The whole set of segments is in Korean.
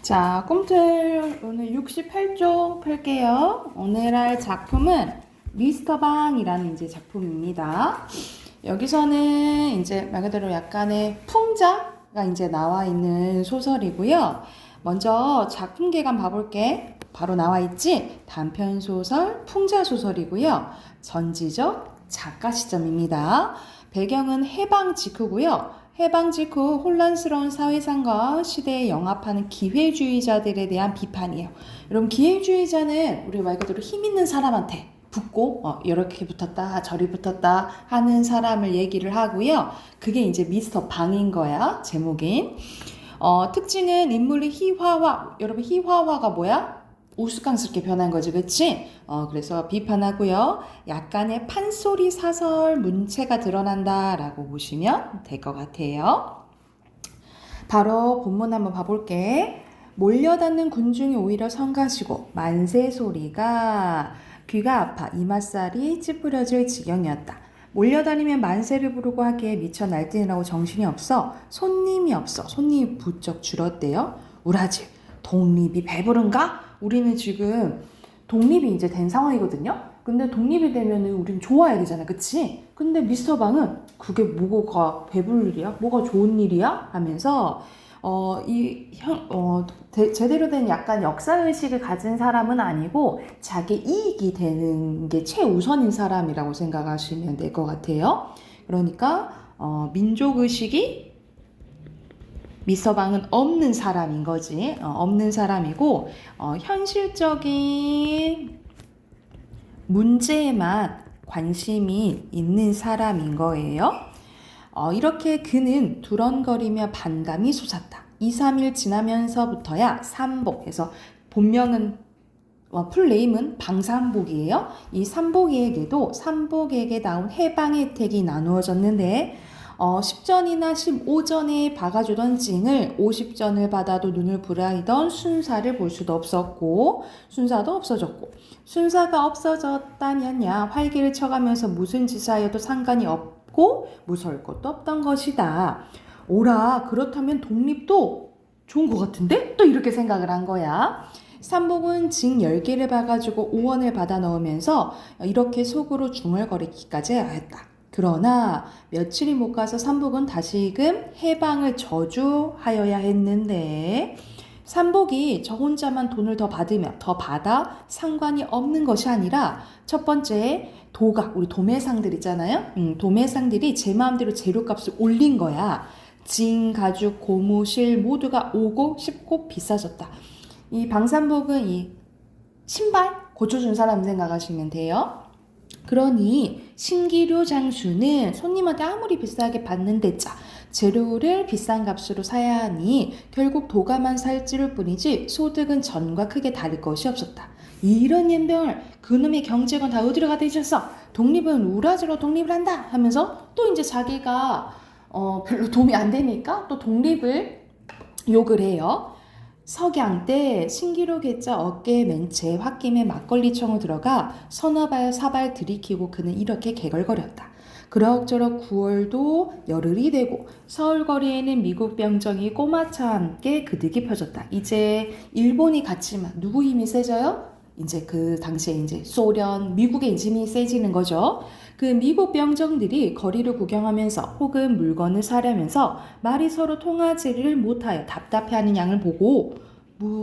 자, 꿈틀 오늘 68쪽 펼게요. 오늘 할 작품은 미스터 방이라는 이제 작품입니다. 여기서는 이제 말 그대로 약간의 풍자가 이제 나와 있는 소설이고요. 먼저 작품 개감 봐볼게. 바로 나와 있지? 단편 소설, 풍자 소설이고요. 전지적 작가 시점입니다. 배경은 해방 직후고요. 해방 직후 혼란스러운 사회상과 시대에 영합하는 기회주의자들에 대한 비판이에요. 여러분, 기회주의자는 우리 말 그대로 힘 있는 사람한테 붙고 이렇게 붙었다 저리 붙었다 하는 사람을 얘기를 하고요. 그게 이제 미스터 방인 거야. 제목인. 특징은 인물의 희화화. 여러분, 희화화가 뭐야? 우스꽝스럽게 변한 거지, 그치? 그래서 비판하고요. 약간의 판소리 사설 문체가 드러난다라고 보시면 될 것 같아요. 바로 본문 한번 봐볼게. 몰려닿는 군중이 오히려 성가시고 만세 소리가 귀가 아파 이맛살이 찌푸려질 지경이었다. 몰려다니면 만세를 부르고 하기에 미쳐 날뛰느라고 정신이 없어 손님이 없어. 손님이 부쩍 줄었대요. 우라질 독립이 배부른가? 우리는 지금 독립이 이제 된 상황이거든요. 근데 독립이 되면은 우린 좋아야 되잖아, 그치? 근데 미스터 방은 그게 뭐가 배부를 일이야? 뭐가 좋은 일이야? 하면서 제대로 된 약간 역사의식을 가진 사람은 아니고 자기 이익이 되는 게 최우선인 사람이라고 생각하시면 될 것 같아요. 그러니까 민족의식이 미스터 방은 없는 사람인 거지. 없는 사람이고 현실적인 문제에만 관심이 있는 사람인 거예요. 이렇게 그는 두런거리며 반감이 솟았다. 2, 3일 지나면서부터야 삼복해서 본명은 풀네임은 방삼복이에요. 이 삼복에게도 삼복에게 나온 해방 혜택이 나누어졌는데 10전이나 15전에 박아주던 징을 50전을 받아도 눈을 부라리던 순사를 볼 수도 없었고 순사도 없어졌고 순사가 없어졌다면야 활기를 쳐가면서 무슨 지사여도 상관이 없고 무서울 것도 없던 것이다. 오라, 그렇다면 독립도 좋은 것 같은데? 또 이렇게 생각을 한 거야. 삼복은 징 10개를 박아주고 5원을 받아 넣으면서 이렇게 속으로 중얼거리기까지 하였다. 그러나 며칠이 못 가서 삼복은 다시금 해방을 저주하여야 했는데 삼복이 저 혼자만 돈을 더 받아 상관이 없는 것이 아니라 첫 번째 도각, 우리 도매상들 있잖아요. 도매상들이 제 마음대로 재료값을 올린 거야. 징, 가죽, 고무, 실 모두가 오고 싶고 비싸졌다. 이 방삼복은 이 신발 고쳐준 사람 생각하시면 돼요. 그러니 신기료 장수는 손님한테 아무리 비싸게 받는데자 재료를 비싼 값으로 사야 하니 결국 도가만 살찌를 뿐이지 소득은 전과 크게 다를 것이 없었다. 이런 연병을 그놈의 경제관 다 어디로 가다 잊었어. 독립은 우라지로 독립을 한다 하면서 또 이제 자기가 별로 도움이 안 되니까 또 독립을 욕을 해요. 석양 때 신기루 계자 어깨에 맨 채 홧김에 막걸리청을 들어가 서너 발 사발 들이키고 그는 이렇게 개걸거렸다. 그럭저럭 9월도 열흘이 되고 서울거리에는 미국 병정이 꼬마차와 함께 그득이 펴졌다. 이제 일본이 갔지만 누구 힘이 세져요? 이제 그 당시에 이제 소련, 미국의 힘이 세지는 거죠. 그 미국 병정들이 거리를 구경하면서 혹은 물건을 사려면서 말이 서로 통하지를 못하여 답답해하는 양을 보고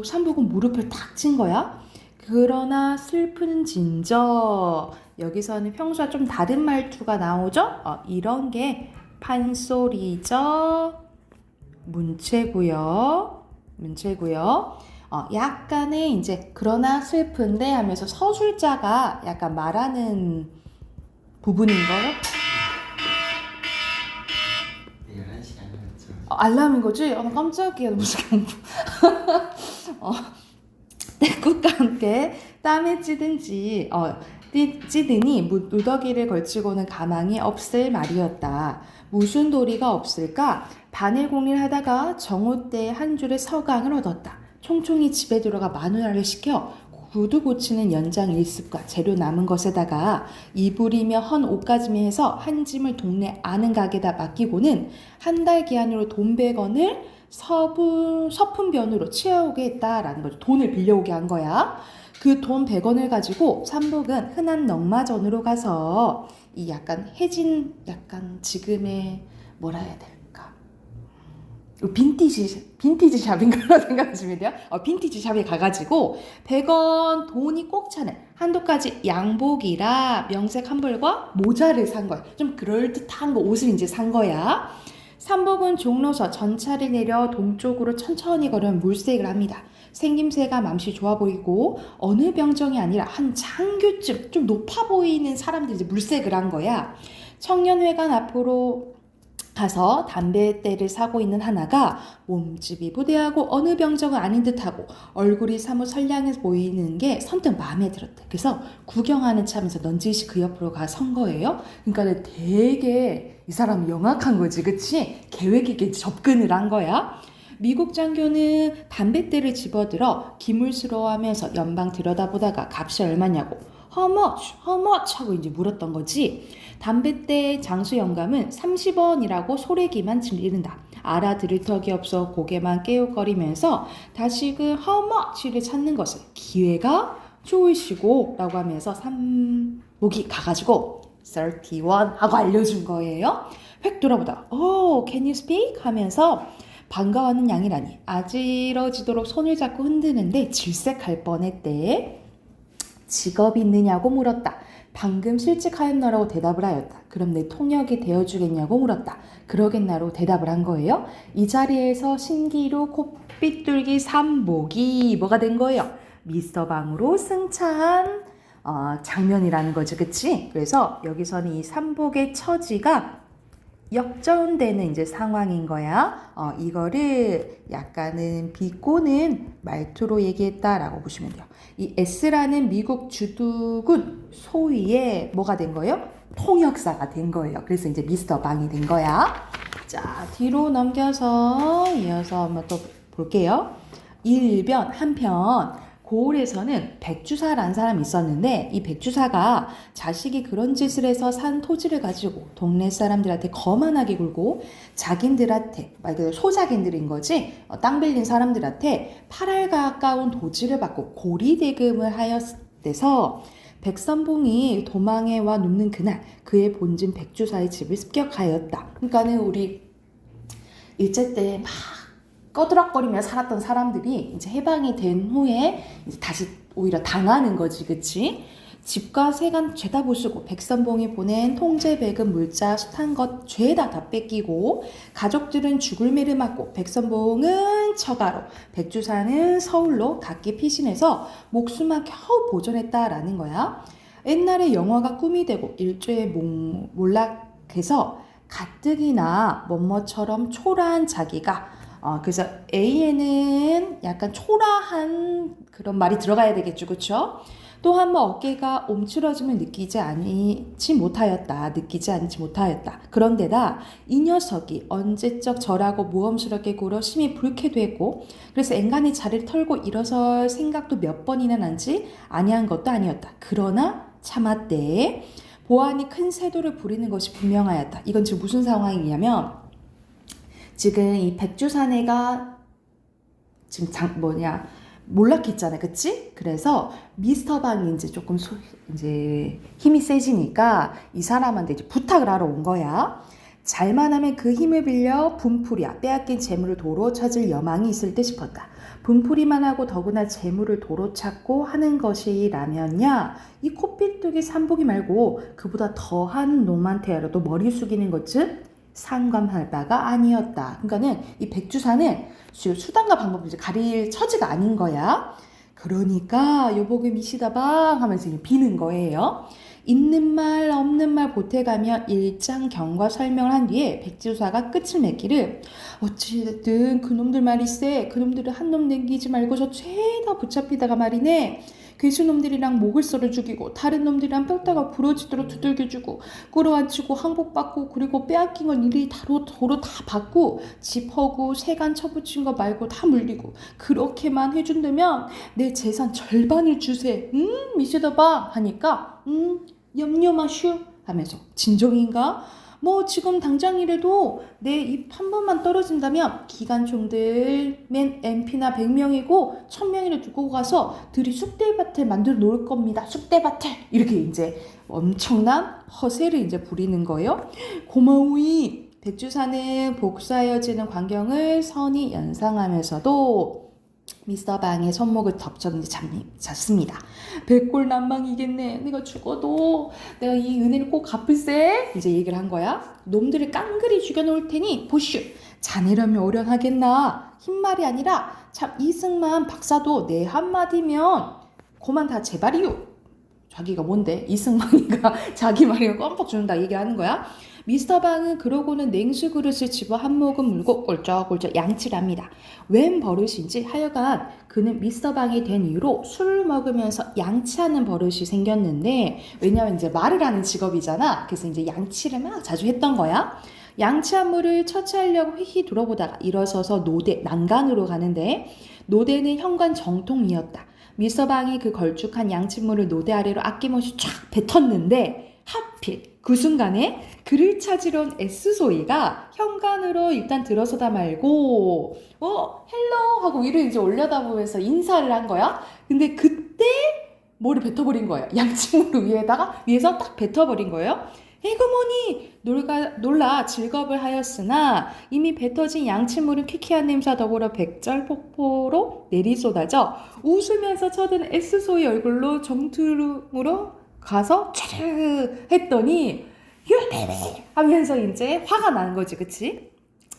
삼복은 무릎을 탁 친 거야. 그러나 슬픈 진저 여기서는 평소와 좀 다른 말투가 나오죠. 이런 게 판소리죠. 문체고요. 약간의 이제 그러나 슬픈데 하면서 서술자가 약간 말하는 부분인 거요. 11시간 했죠. 알람인 거지? 나 깜짝이야. 무슨 때꽃과 함께 땀에 찌든지 찌드니 누더기를 걸치고는 가망이 없을 말이었다. 무슨 도리가 없을까? 바늘공리를 하다가 정오때에 한 줄의 서강을 얻었다. 총총히 집에 들어가 마누라를 시켜 구두 고치는 연장 일습과 재료 남은 것에다가 이불이며 헌 옷가짐에 해서 한 짐을 동네 아는 가게다 맡기고는 한 달 기한으로 돈 100원을 서푼변으로 치어오게 했다라는 거죠. 돈을 빌려오게 한 거야. 그 돈 100원을 가지고 삼복은 흔한 넉마전으로 가서 이 약간 해진 약간 지금의 뭐라 해야 될까? 빈티지 샵인 걸로 생각하시면 돼요. 빈티지 샵에 가가지고 100원 돈이 꼭 차는 한도까지 양복이라 명색 한벌과 모자를 산 거야. 좀 그럴듯한 거 옷을 이제 산 거야. 삼복은 종로서 전차를 내려 동쪽으로 천천히 걸으면 물색을 합니다. 생김새가 맘씨 좋아 보이고 어느 병정이 아니라 한 장교쯤 좀 높아 보이는 사람들이 이제 물색을 한 거야. 청년회관 앞으로 가서 담배대를 사고 있는 하나가 몸집이 부대하고 어느 병정은 아닌 듯하고 얼굴이 사뭇 선량해 보이는 게 선뜻 마음에 들었대. 그래서 구경하는 차면서 넌지시 그 옆으로 가 선 거예요. 그러니까 되게 이 사람이 영악한 거지, 그치? 계획 있게 접근을 한 거야. 미국 장교는 담뱃대를 집어들어 기물스러워하면서 연방 들여다보다가 값이 얼마냐고 How much 하고 이제 물었던 거지. 담뱃대 장수 영감은 30원이라고 소래기만 질린다. 알아들을 턱이 없어 고개만 깨우거리면서 다시금 How much를 찾는 것을 기회가 좋으시고 라고 하면서 삼복이 가가지고 31 하고 알려준 거예요. 획 돌아보다 Can you speak? 하면서 반가워하는 양이라니 아지러지도록 손을 잡고 흔드는데 질색할 뻔했대. 직업이 있느냐고 물었다. 방금 실직하였나라고 대답을 하였다. 그럼 내 통역이 되어주겠냐고 물었다. 그러겠나로 대답을 한 거예요. 이 자리에서 신기루 콧빗둘기 삼복이 뭐가 된 거예요? 미스터 방으로 승차한 장면이라는 거지, 그치? 그래서 여기서는 이 삼복의 처지가 역전되는 이제 상황인 거야. 이거를 약간은 비꼬는 말투로 얘기했다라고 보시면 돼요. 이 S라는 미국 주둔군 소위의 뭐가 된 거예요? 통역사가 된 거예요. 그래서 이제 미스터 방이 된 거야. 자, 뒤로 넘겨서 이어서 한번 또 볼게요. 1변 한편 고을에서는 백주사라는 사람이 있었는데 이 백주사가 자식이 그런 짓을 해서 산 토지를 가지고 동네 사람들한테 거만하게 굴고 자긴들한테 말 그대로 소자긴들인 거지 땅 빌린 사람들한테 8알 가까운 도지를 받고 고리대금을 하였대서 백선봉이 도망해 와 눕는 그날 그의 본진 백주사의 집을 습격하였다. 그러니까는 우리 일제 때 막 꺼드럭거리며 살았던 사람들이 이제 해방이 된 후에 이제 다시 오히려 당하는 거지, 그치? 집과 세간 죄다 부수고 백선봉이 보낸 통제 배급 물자 숱한 것 죄다 다 뺏기고 가족들은 죽을 매를 맞고 백선봉은 처가로 백주사는 서울로 각기 피신해서 목숨만 겨우 보존했다라는 거야. 옛날에 영화가 꿈이 되고 일조에 몰락해서 가뜩이나 뭐뭐처럼 초라한 자기가 그래서 A에는 약간 초라한 그런 말이 들어가야 되겠죠, 그렇죠? 또 한 번 어깨가 옴츠러짐을 느끼지 않지 못하였다. 그런데다 이 녀석이 언제적 절하고 모험스럽게 굴어 심히 불쾌되고 그래서 앵간히 자리를 털고 일어설 생각도 몇 번이나 난지 아니한 것도 아니었다. 그러나 참았대. 보안이 큰 세도를 부리는 것이 분명하였다. 이건 지금 무슨 상황이냐면 지금 이 백주사내가 지금 몰락했잖아, 그치? 그래서 미스터 방이 이제 조금 이제 힘이 세지니까 이 사람한테 이제 부탁을 하러 온 거야. 잘만 하면 그 힘을 빌려 분풀이야 빼앗긴 재물을 도로 찾을 여망이 있을 때 싶었다. 분풀이만 하고 더구나 재물을 도로 찾고 하는 것이라면야 이 코필뚝이 삼복이 말고 그보다 더한 놈한테라도 머리 숙이는 것쯤 상관할 바가 아니었다. 그러니까는 이 백주사는 수단과 방법을 이제 가릴 처지가 아닌 거야. 그러니까 여보게 미시다방 하면서 비는 거예요. 있는 말 없는 말 보태가며 일장 경과 설명을 한 뒤에 백주사가 끝을 맺기를 어찌됐든 그놈들 말이세 그놈들을 한 놈 남기지 말고 저 죄다 붙잡히다가 말이네 괴수놈들이랑 목을 썰어 죽이고 다른 놈들이랑 뼈다가 부러지도록 두들겨주고 끌어안치고 항복받고 그리고 빼앗긴 건 이리 도로 다 받고 집 허구 세간 쳐붙인 거 말고 다 물리고 그렇게만 해준다면 내 재산 절반을 주세. 미시다방 하니까 염려 마슈 하면서 진정인가? 뭐 지금 당장이라도 내 입 한 번만 떨어진다면 기관총들 맨 MP나 100명이고 1000명이나 두고 가서 들이 쑥대밭을 만들어 놓을 겁니다. 쑥대밭을 이렇게 이제 엄청난 허세를 이제 부리는 거예요. 고마우이 백주사는 복사해지는 광경을 선이 연상하면서도 미스터 방의 손목을 덮쳤는지 잤습니다. 백골난방이겠네. 내가 죽어도 내가 이 은혜를 꼭 갚을세. 이제 얘기를 한 거야. 놈들을 깡그리 죽여놓을 테니 보슈. 자네라면 어련하겠나. 흰말이 아니라 참 이승만 박사도 내 한마디면 고만 다 제발이요. 자기가 뭔데? 이승만이가 자기 말이가 껌뻑 준다 얘기를 하는 거야. 미스터 방은 그러고는 냉수 그릇을 집어 한 모금 물고 꼴쩍꼴쩍 양치를 합니다. 웬 버릇인지 하여간 그는 미스터 방이 된 이후로 술을 먹으면서 양치하는 버릇이 생겼는데, 왜냐면 이제 말을 하는 직업이잖아. 그래서 이제 양치를 막 자주 했던 거야. 양치한 물을 처치하려고 휘휘 돌아보다가 일어서서 노대 난간으로 가는데, 노대는 현관 정통이었다. 미스터 방이 그 걸쭉한 양치물을 노대 아래로 아낌없이 쫙 뱉었는데, 하필 그 순간에 그를 찾으러 온 S소희가 현관으로 일단 들어서다 말고 헬로 하고 위로 이제 올려다보면서 인사를 한 거야. 근데 그때 뭐를 뱉어버린 거예요. 양치물 위에서 딱 뱉어버린 거예요. 에구머니 놀라 즐겁을 하였으나 이미 뱉어진 양치물은 퀴퀴한 냄새와 더불어 백절폭포로 내리쏟아져 웃으면서 쳐든 S소희 얼굴로 정투름으로 가서 촤르 했더니 유레레 하면서 이제 화가 난 거지, 그치?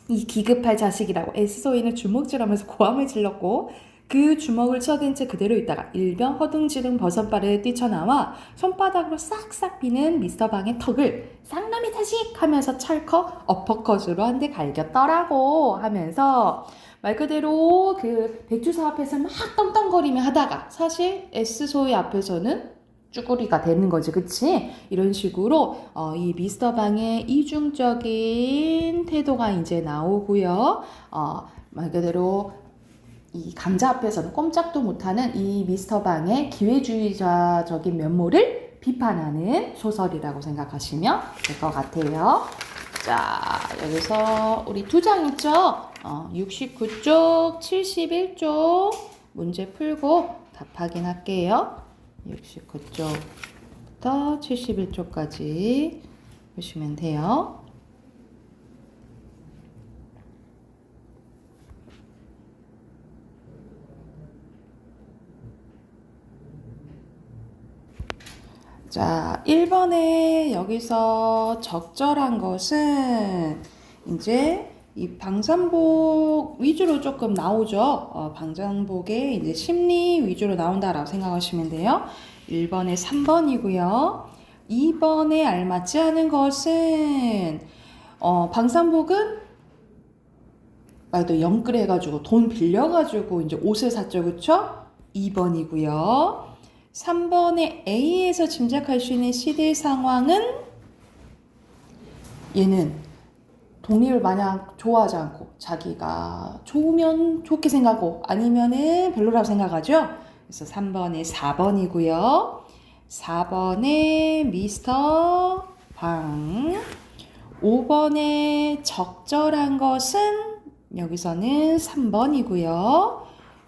이 기급할 자식이라고 S소희는 주먹질하면서 고함을 질렀고, 그 주먹을 쳐든 채 그대로 있다가 일병 허둥지둥 버선발을 뛰쳐나와 손바닥으로 싹싹 비는 미스터 방의 턱을 쌍놈의 자식 하면서 찰컥 어퍼컷으로 한 대 갈겼더라고 하면서, 말 그대로 그 백주사 앞에서 막 떵떵거리며 하다가 사실 S소희 앞에서는 쭈구리가 되는 거지, 그치? 이런 식으로 이 미스터 방의 이중적인 태도가 이제 나오고요. 말 그대로 이 강자 앞에서는 꼼짝도 못하는 이 미스터 방의 기회주의자적인 면모를 비판하는 소설이라고 생각하시면 될 것 같아요. 자, 여기서 우리 두 장 있죠? 69쪽, 71쪽 문제 풀고 답 확인할게요. 69쪽부터 71쪽까지 보시면 돼요. 자, 1번에 여기서 적절한 것은 이제 이 방산복 위주로 조금 나오죠. 방산복에 이제 심리 위주로 나온다라고 생각하시면 돼요. 1번에 3번이고요. 2번에 알맞지 않은 것은 방산복은 말도 영끌 해가지고 돈 빌려가지고 이제 옷을 샀죠, 그쵸? 2번이고요. 3번에 A에서 짐작할 수 있는 시대 상황은 얘는 독립을 마냥 좋아하지 않고 자기가 좋으면 좋게 생각하고 아니면은 별로라고 생각하죠. 그래서 3번에 4번이고요. 4번에 미스터 방. 5번에 적절한 것은 여기서는 3번이고요.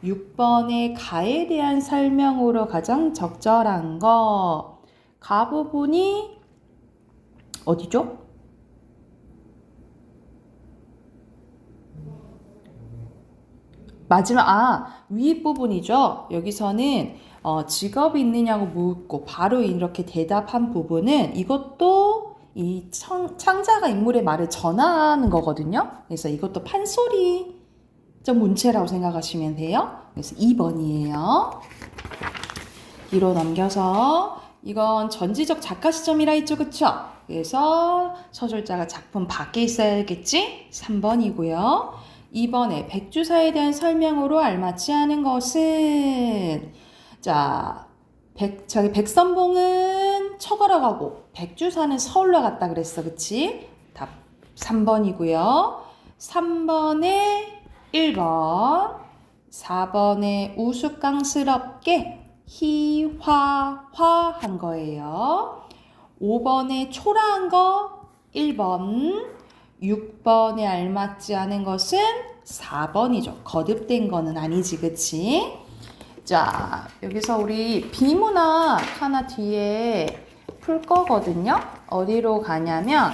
6번에 가에 대한 설명으로 가장 적절한 거. 가 부분이 어디죠? 마지막 윗부분이죠. 여기서는 직업이 있느냐고 묻고 바로 이렇게 대답한 부분은 이것도 이 창자가 인물의 말을 전하는 거거든요. 그래서 이것도 판소리 좀 문체라고 생각하시면 돼요. 그래서 2번이에요. 뒤로 넘겨서 이건 전지적 작가 시점이라 했죠, 그쵸? 그래서 서술자가 작품 밖에 있어야겠지? 3번이고요. 2번에 백주사에 대한 설명으로 알맞지 않은 것은 자, 백선봉은 처가러 가고 백주사는 서울로 갔다 그랬어, 그치? 답 3번이고요. 3번에 1번, 4번에 우스꽝스럽게 희화화한 거예요. 5번에 초라한 거 1번, 6번에 알맞지 않은 것은 4번이죠. 거듭된 거는 아니지, 그치? 자, 여기서 우리 비문학 하나 뒤에 풀 거거든요. 어디로 가냐면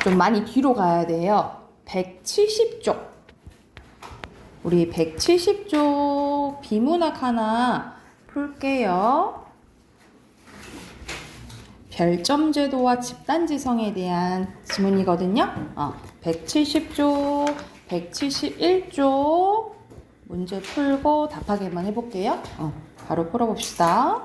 좀 많이 뒤로 가야 돼요. 170쪽. 우리 170쪽 비문학 하나 풀게요. 별점제도와 집단지성에 대한 지문이거든요. 170쪽, 171쪽 문제 풀고 답하기만 해볼게요. 바로 풀어봅시다.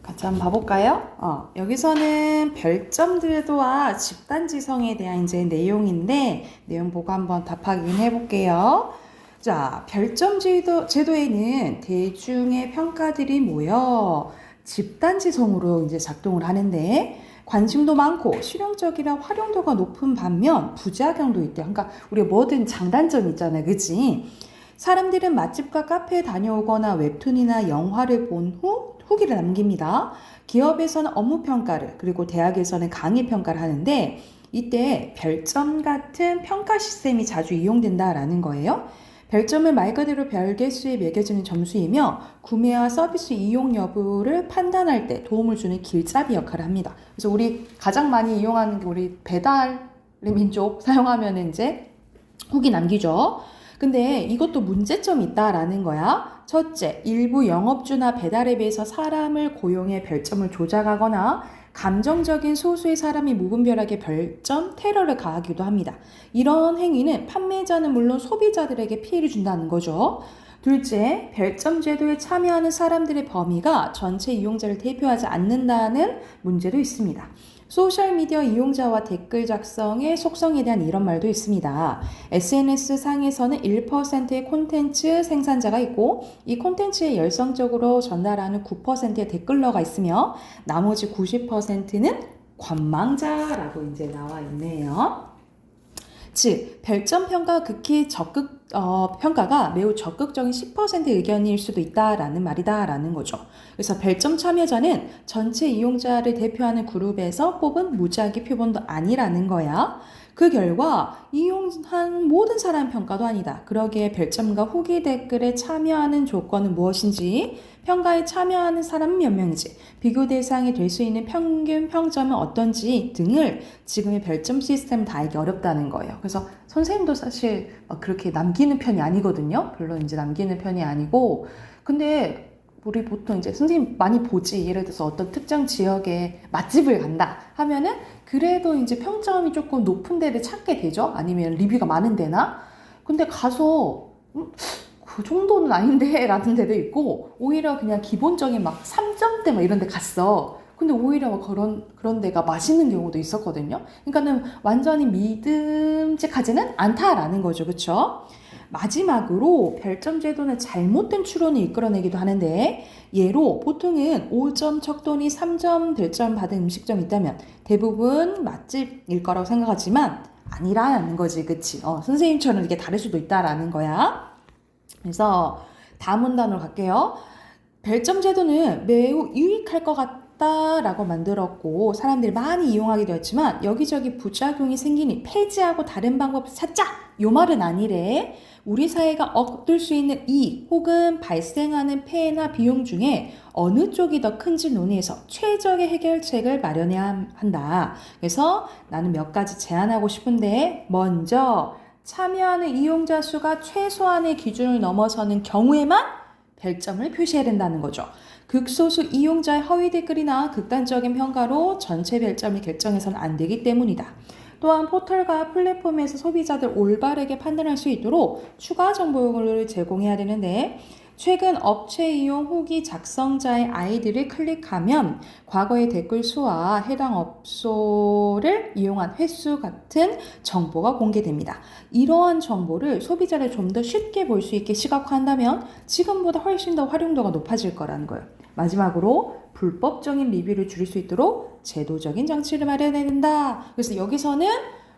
같이 한번 봐볼까요? 여기서는 별점제도와 집단지성에 대한 이제 내용인데 내용 보고 한번 답하긴 해볼게요. 자, 별점제도에는 대중의 평가들이 모여 집단지성으로 이제 작동을 하는데 관심도 많고 실용적이라 활용도가 높은 반면 부작용도 있대. 그러니까 우리가 뭐든 장단점이 있잖아요, 그치? 사람들은 맛집과 카페에 다녀오거나 웹툰이나 영화를 본 후 후기를 남깁니다. 기업에서는 업무 평가를, 그리고 대학에서는 강의 평가를 하는데 이때 별점 같은 평가 시스템이 자주 이용된다라는 거예요. 별점은 말 그대로 별 개수에 매겨지는 점수이며 구매와 서비스 이용 여부를 판단할 때 도움을 주는 길잡이 역할을 합니다. 그래서 우리 가장 많이 이용하는 게 우리 배달의 민족 사용하면 이제 후기 남기죠. 근데 이것도 문제점이 있다라는 거야. 첫째, 일부 영업주나 배달앱에서 사람을 고용해 별점을 조작하거나 감정적인 소수의 사람이 무분별하게 별점 테러를 가하기도 합니다. 이런 행위는 판매자는 물론 소비자들에게 피해를 준다는 거죠. 둘째, 별점 제도에 참여하는 사람들의 범위가 전체 이용자를 대표하지 않는다는 문제도 있습니다. 소셜미디어 이용자와 댓글 작성의 속성에 대한 이런 말도 있습니다. SNS 상에서는 1%의 콘텐츠 생산자가 있고 이 콘텐츠에 열성적으로 전달하는 9%의 댓글러가 있으며 나머지 90%는 관망자라고 이제 나와 있네요. 즉, 별점 평가가 평가가 매우 적극적인 10% 의견일 수도 있다라는 말이다라는 거죠. 그래서 별점 참여자는 전체 이용자를 대표하는 그룹에서 뽑은 무작위 표본도 아니라는 거야. 그 결과 이용한 모든 사람 평가도 아니다. 그러기에 별점과 후기 댓글에 참여하는 조건은 무엇인지, 평가에 참여하는 사람은 몇 명인지, 비교 대상이 될 수 있는 평균 평점은 어떤지 등을 지금의 별점 시스템은 다 알기 어렵다는 거예요. 그래서 선생님도 사실 그렇게 남기는 편이 아니거든요. 별로 이제 남기는 편이 아니고, 근데 우리 보통 이제 선생님 많이 보지. 예를 들어서 어떤 특정 지역에 맛집을 간다 하면은 그래도 이제 평점이 조금 높은 데를 찾게 되죠. 아니면 리뷰가 많은 데나. 근데 가서 그 정도는 아닌데 라는 데도 있고 오히려 그냥 기본적인 막 3점대 막 이런 데 갔어. 근데 오히려 막 그런 데가 맛있는 경우도 있었거든요. 그러니까는 완전히 믿음직하지는 않다라는 거죠. 그쵸? 마지막으로 별점 제도는 잘못된 추론을 이끌어내기도 하는데 예로 보통은 5점 척도니 3점 별점 받은 음식점이 있다면 대부분 맛집일 거라고 생각하지만 아니라는 거지. 그치? 선생님처럼 이렇게 다를 수도 있다라는 거야. 그래서 다음 문단으로 갈게요. 별점 제도는 매우 유익할 것 같다라고 만들었고 사람들이 많이 이용하게 되었지만 여기저기 부작용이 생기니 폐지하고 다른 방법을 찾자! 요 말은 아니래. 우리 사회가 얻을 수 있는 이익 혹은 발생하는 폐해나 비용 중에 어느 쪽이 더 큰지 논의해서 최적의 해결책을 마련해야 한다. 그래서 나는 몇 가지 제안하고 싶은데 먼저 참여하는 이용자 수가 최소한의 기준을 넘어서는 경우에만 별점을 표시해야 된다는 거죠. 극소수 이용자의 허위 댓글이나 극단적인 평가로 전체 별점을 결정해서는 안 되기 때문이다. 또한 포털과 플랫폼에서 소비자들 올바르게 판단할 수 있도록 추가 정보를 제공해야 되는데 최근 업체 이용 후기 작성자의 아이디를 클릭하면 과거의 댓글 수와 해당 업소를 이용한 횟수 같은 정보가 공개됩니다. 이러한 정보를 소비자를 좀 더 쉽게 볼 수 있게 시각화한다면 지금보다 훨씬 더 활용도가 높아질 거라는 거예요. 마지막으로 불법적인 리뷰를 줄일 수 있도록 제도적인 장치를 마련해야 된다. 그래서 여기서는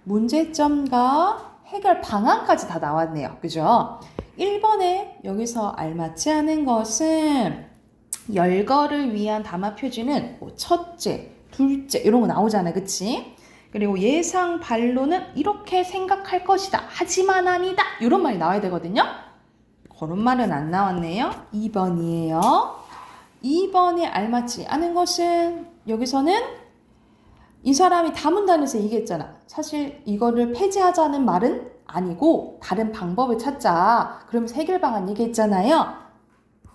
문제점과 해결 방안까지 다 나왔네요. 그죠? 1번에 여기서 알맞지 않은 것은 열거를 위한 담화 표지는 뭐 첫째, 둘째 이런 거 나오잖아요. 그치? 그리고 예상 반로는 이렇게 생각할 것이다. 하지만 아니다. 이런 말이 나와야 되거든요. 그런 말은 안 나왔네요. 2번이에요. 2번에 알맞지 않은 것은 여기서는 이 사람이 다문단에서 얘기했잖아. 사실 이거를 폐지하자는 말은 아니고 다른 방법을 찾자. 그러면서 해결 방안 얘기했잖아요.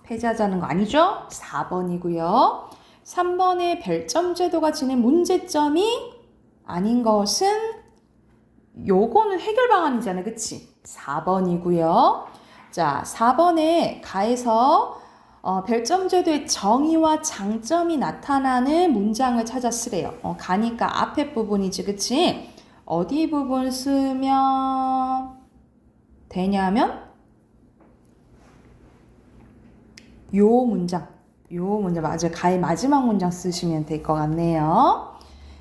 폐지하자는 거 아니죠? 4번이고요. 3번의 별점 제도가 지닌 문제점이 아닌 것은 요거는 해결 방안이잖아요. 그치? 4번이고요. 자, 4번에 가에서 별점 제도의 정의와 장점이 나타나는 문장을 찾아 쓰래요. 가니까 앞에 부분이지. 그치? 어디 부분 쓰면 되냐면 요 문장 맞아요. 가의 마지막 문장 쓰시면 될 것 같네요.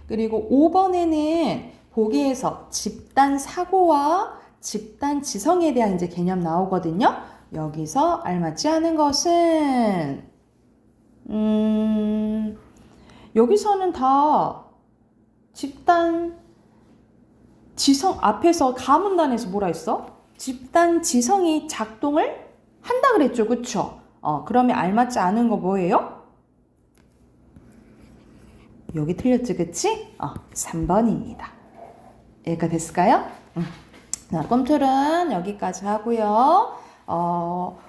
그리고 5번에는 보기에서 집단 사고와 집단 지성에 대한 이제 개념 나오거든요. 여기서 알맞지 않은 것은 여기서는 다 집단 지성 앞에서 가문단에서 뭐라 했어? 집단 지성이 작동을 한다 그랬죠. 그쵸? 그러면 알맞지 않은 거 뭐예요? 여기 틀렸지, 그치? 3번입니다. 여기가 됐을까요? 자, 꿈틀은 여기까지 하고요.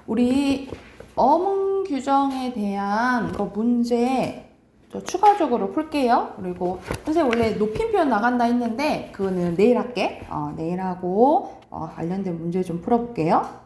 우리 어문 규정에 대한 거 문제 저 추가적으로 풀게요. 그리고 선생님 원래 높임 표현 나간다 했는데 그거는 내일 할게. 내일 하고 관련된 문제 좀 풀어볼게요.